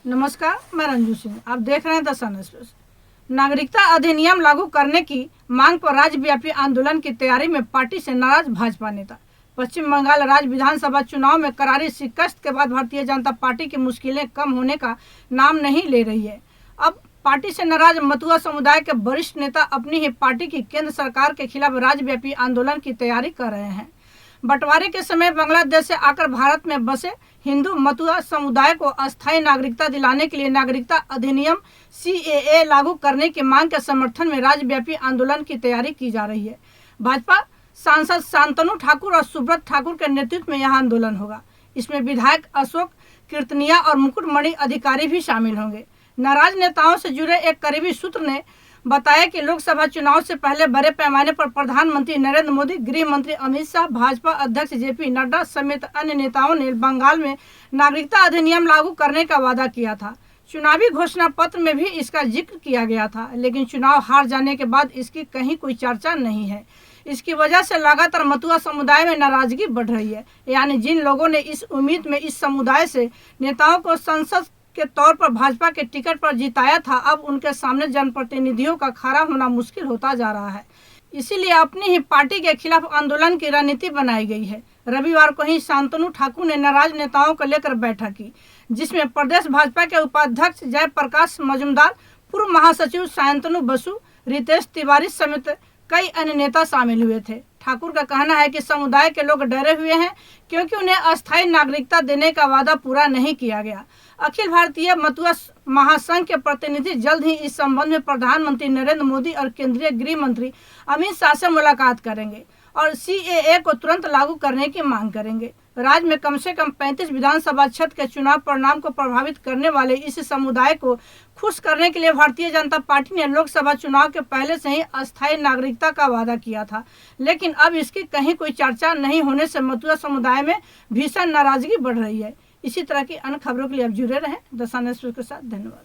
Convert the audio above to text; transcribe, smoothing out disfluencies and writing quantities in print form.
नमस्कार, मैं रंजू सिंह। आप देख रहे हैं द सन एक्सप्रेस। नागरिकता अधिनियम लागू करने की मांग पर राज्यव्यापी आंदोलन की तैयारी में पार्टी से नाराज भाजपा नेता। पश्चिम बंगाल राज्य विधानसभा चुनाव में करारी शिकस्त के बाद भारतीय जनता पार्टी की मुश्किलें कम होने का नाम नहीं ले रही है। अब पार्टी से नाराज मतुआ समुदाय के वरिष्ठ नेता अपनी ही पार्टी की केंद्र सरकार के खिलाफ राज्यव्यापी आंदोलन की तैयारी कर रहे हैं। बंटवारे के समय बांग्लादेश से आकर भारत में बसे हिंदू मतुआ समुदाय को अस्थायी नागरिकता दिलाने के लिए नागरिकता अधिनियम CAA लागू करने की मांग के समर्थन में राज्यव्यापी आंदोलन की तैयारी की जा रही है। भाजपा सांसद शांतनु ठाकुर और सुब्रत ठाकुर के नेतृत्व में यह आंदोलन होगा। इसमें विधायक अशोक कीर्तनिया और मुकुटमणि अधिकारी भी शामिल होंगे। नाराज नेताओं से जुड़े एक करीबी सूत्र ने बताया कि लोकसभा चुनाव से पहले बड़े पैमाने पर प्रधानमंत्री नरेंद्र मोदी, गृह मंत्री अमित शाह, भाजपा अध्यक्ष JP नड्डा समेत अन्य नेताओं ने बंगाल में नागरिकता अधिनियम लागू करने का वादा किया था। चुनावी घोषणा पत्र में भी इसका जिक्र किया गया था, लेकिन चुनाव हार जाने के बाद इसकी कहीं कोई चर्चा नहीं है। इसकी वजह से लगातार मतुआ समुदाय में नाराजगी बढ़ रही है। यानी जिन लोगों ने इस उम्मीद में इस समुदाय से नेताओं को संसद के तौर पर भाजपा के टिकट पर जिताया था, अब उनके सामने जनप्रतिनिधियों का खड़ा होना मुश्किल होता जा रहा है। इसीलिए अपनी ही पार्टी के खिलाफ आंदोलन की रणनीति बनाई गई है। रविवार को ही शांतनु ठाकुर ने नाराज नेताओं को लेकर बैठक की, जिसमें प्रदेश भाजपा के उपाध्यक्ष जयप्रकाश मजूमदार, पूर्व महासचिव शांतनु बसु, रितेश तिवारी समेत कई अन्य नेता शामिल हुए थे। ठाकुर का कहना है कि समुदाय के लोग डरे हुए हैं क्योंकि उन्हें अस्थायी नागरिकता देने का वादा पूरा नहीं किया गया। अखिल भारतीय मतुआ महासंघ के प्रतिनिधि जल्द ही इस संबंध में प्रधानमंत्री नरेंद्र मोदी और केंद्रीय गृह मंत्री अमित शाह से मुलाकात करेंगे और CAA को तुरंत लागू करने की मांग करेंगे। राज्य में कम से कम 35 विधानसभा क्षेत्र के चुनाव परिणाम को प्रभावित करने वाले इस समुदाय को खुश करने के लिए भारतीय जनता पार्टी ने लोकसभा चुनाव के पहले से ही अस्थायी नागरिकता का वादा किया था, लेकिन अब इसकी कहीं कोई चर्चा नहीं होने से मतुआ समुदाय में भीषण नाराजगी बढ़ रही है। इसी तरह की अन्य खबरों के लिए आप जुड़े रहें द सन एक्सप्रेस के साथ। धन्यवाद।